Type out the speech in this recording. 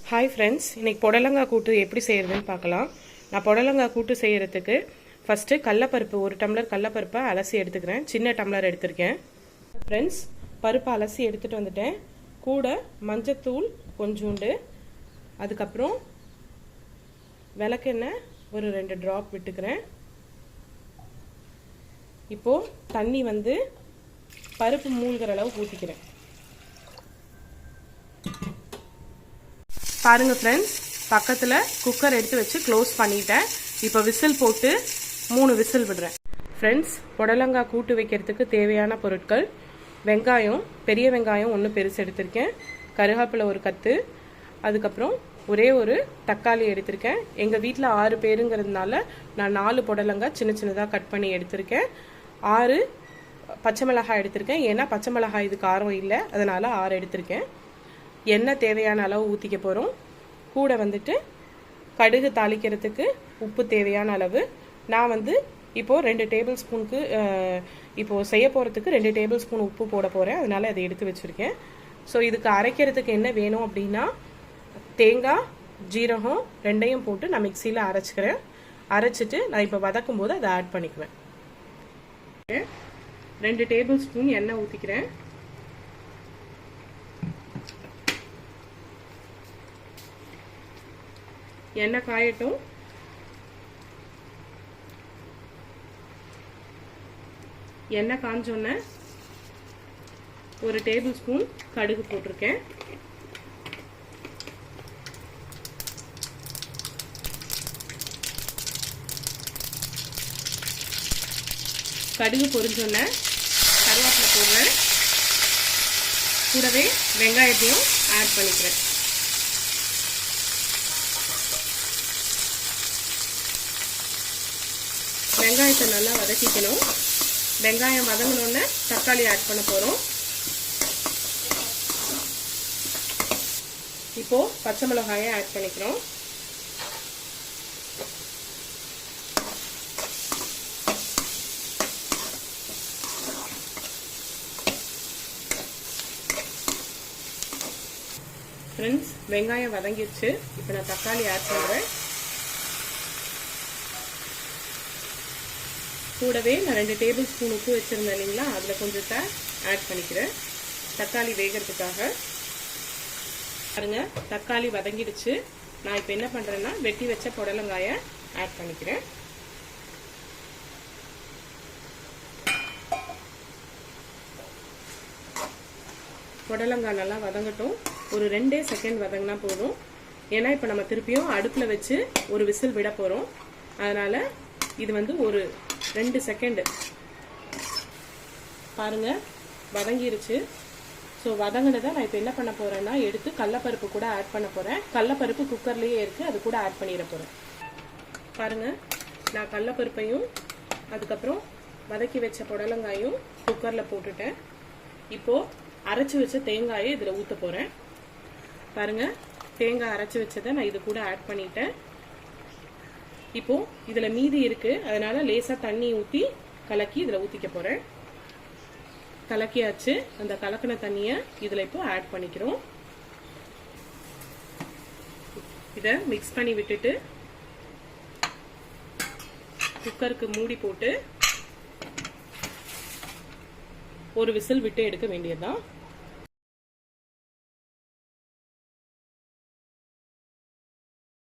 Hi friends, இன்றைக்கி புடலங்காய் கூட்டு எப்படி செய்கிறதுன்னு பார்க்கலாம். நான் புடலங்காய் கூட்டு செய்கிறதுக்கு ஃபஸ்ட்டு கடலப்பருப்பு 1 டம்ளர் கடலப்பருப்பை அலசி எடுத்துக்கிறேன். சின்ன டம்ளர் எடுத்திருக்கேன். ஃப்ரெண்ட்ஸ், பருப்பை அலசி எடுத்துகிட்டு வந்துட்டேன். கூட மஞ்சத்தூள் கொஞ்சோண்டு, அதுக்கப்புறம் விளக்கெண்ணெய் ஒரு 2 ட்ராப் விட்டுக்கிறேன். இப்போது தண்ணி பருப்பு மூழ்கிற அளவு ஊற்றிக்கிறேன். பாருங்கள் ஃப்ரெண்ட்ஸ், பக்கத்தில் குக்கர் எடுத்து வச்சு க்ளோஸ் பண்ணிட்டேன். இப்போ விசில் போட்டு 3 விசில் விடுறேன். ஃப்ரெண்ட்ஸ், புடலங்காய் கூட்டு வைக்கிறதுக்கு தேவையான பொருட்கள்: வெங்காயம், பெரிய வெங்காயம் 1 பெருசு எடுத்திருக்கேன், கருவேப்பிலை 1 கத்து, அதுக்கப்புறம் ஒரே ஒரு தக்காளி எடுத்திருக்கேன். எங்கள் வீட்டில் 6 பேருங்கிறதுனால நான் 4 புடலங்காய் சின்ன சின்னதாக கட் பண்ணி எடுத்திருக்கேன். 6 பச்சை மிளகாய் எடுத்திருக்கேன். ஏன்னா பச்சை மிளகாய் இது காரம் இல்லை, அதனால் 6 எடுத்திருக்கேன். எண்ணெய் தேவையான அளவு ஊற்றிக்க போகிறோம். கூட கடுகு தாளிக்கிறதுக்கு உப்பு தேவையான அளவு. நான் இப்போது 2 டேபிள் ஸ்பூனுக்கு இப்போது செய்ய போகிறதுக்கு 2 டேபிள் ஸ்பூன் உப்பு போட போகிறேன். அதனால் அதை எடுத்து வச்சுருக்கேன். ஸோ இதுக்கு அரைக்கிறதுக்கு என்ன வேணும் அப்படின்னா, தேங்காய், ஜீரகம் 2யும் போட்டு நான் மிக்சியில் அரைச்சிக்கிறேன். அரைச்சிட்டு நான் இப்போ வதக்கும் போது அதை ஆட் பண்ணிக்குவேன். 2 டேபிள் ஸ்பூன் எண்ணெய் ஊற்றிக்கிறேன். எண்ணெய் காயட்டும். எண்ணெய் காஞ்சோன்னே 1 டேபிள் ஸ்பூன் கடுகு போட்டிருக்கேன். கடுகு பொரிஞ்சோன்னே கருவேப்பிலை போடுறேன். கூடவே வெங்காயத்தையும் ஆட் பண்ணிக்கிறேன். வெங்காயத்தை நல்லா வதக்கிக்கணும். வெங்காயம் வதங்கினோடனே தக்காளி ஆட் பண்ண போகிறோம். இப்போது பச்சை மிளகாயை ஆட் பண்ணிக்கிறோம். ஃப்ரெண்ட்ஸ், வெங்காயம் வதங்கிடுச்சு. இப்போ நான் தக்காளி ஆட் பண்ணுறேன். கூடவே நான் 2 டேபிள் ஸ்பூன் உப்பு வச்சுருந்தேன் இல்லைங்களா, அதில் கொஞ்சத்தை ஆட் பண்ணிக்கிறேன் தக்காளி வேகிறதுக்காக. பாருங்க, தக்காளி வதங்கிடுச்சு. நான் இப்போ என்ன பண்ணுறேன்னா, வெட்டி வச்ச புடலங்காயை ஆட் பண்ணிக்கிறேன். புடலங்காய் நல்லா வதங்கட்டும். ஒரு 2 செகண்ட் வதங்கினா போதும். ஏன்னா இப்போ நம்ம திருப்பியும் அடுப்பில் வச்சு ஒரு விசில் விட போகிறோம். அதனால் இது ஒரு 2 செகண்ட். பாருங்க, வதங்கிருச்சு. ஸோ வதங்கினதை நான் இப்போ என்ன பண்ண போகிறேன்னா, எடுத்து கடலப்பருப்பு கூட ஆட் பண்ண போகிறேன். கடலப்பருப்பு குக்கர்லேயே இருக்குது, அது கூட ஆட் பண்ணிட போகிறேன். பாருங்கள், நான் கடலப்பருப்பையும் அதுக்கப்புறம் வதக்கி வச்ச புடலங்காயும் குக்கரில் போட்டுட்டேன். இப்போது அரைச்சி வச்ச தேங்காயை இதில் ஊற்ற போகிறேன். பாருங்கள், தேங்காய் அரைச்சி வச்சதை நான் இது கூட ஆட் பண்ணிட்டேன். இப்போ இதுல மீதி இருக்கு, அதனால லேசா தண்ணி ஊற்றி கலக்கி இதுல ஊத்திக்க போறேன். கலக்கியாச்சு. அந்த கலக்கின தண்ணிய இதுல இப்போ ஆட் பண்ணிக்கிறோம். இத மிக்ஸ் பண்ணி விட்டுட்டு குக்கருக்கு மூடி போட்டு ஒரு விசில் விட்டு எடுக்க வேண்டியதுதான்.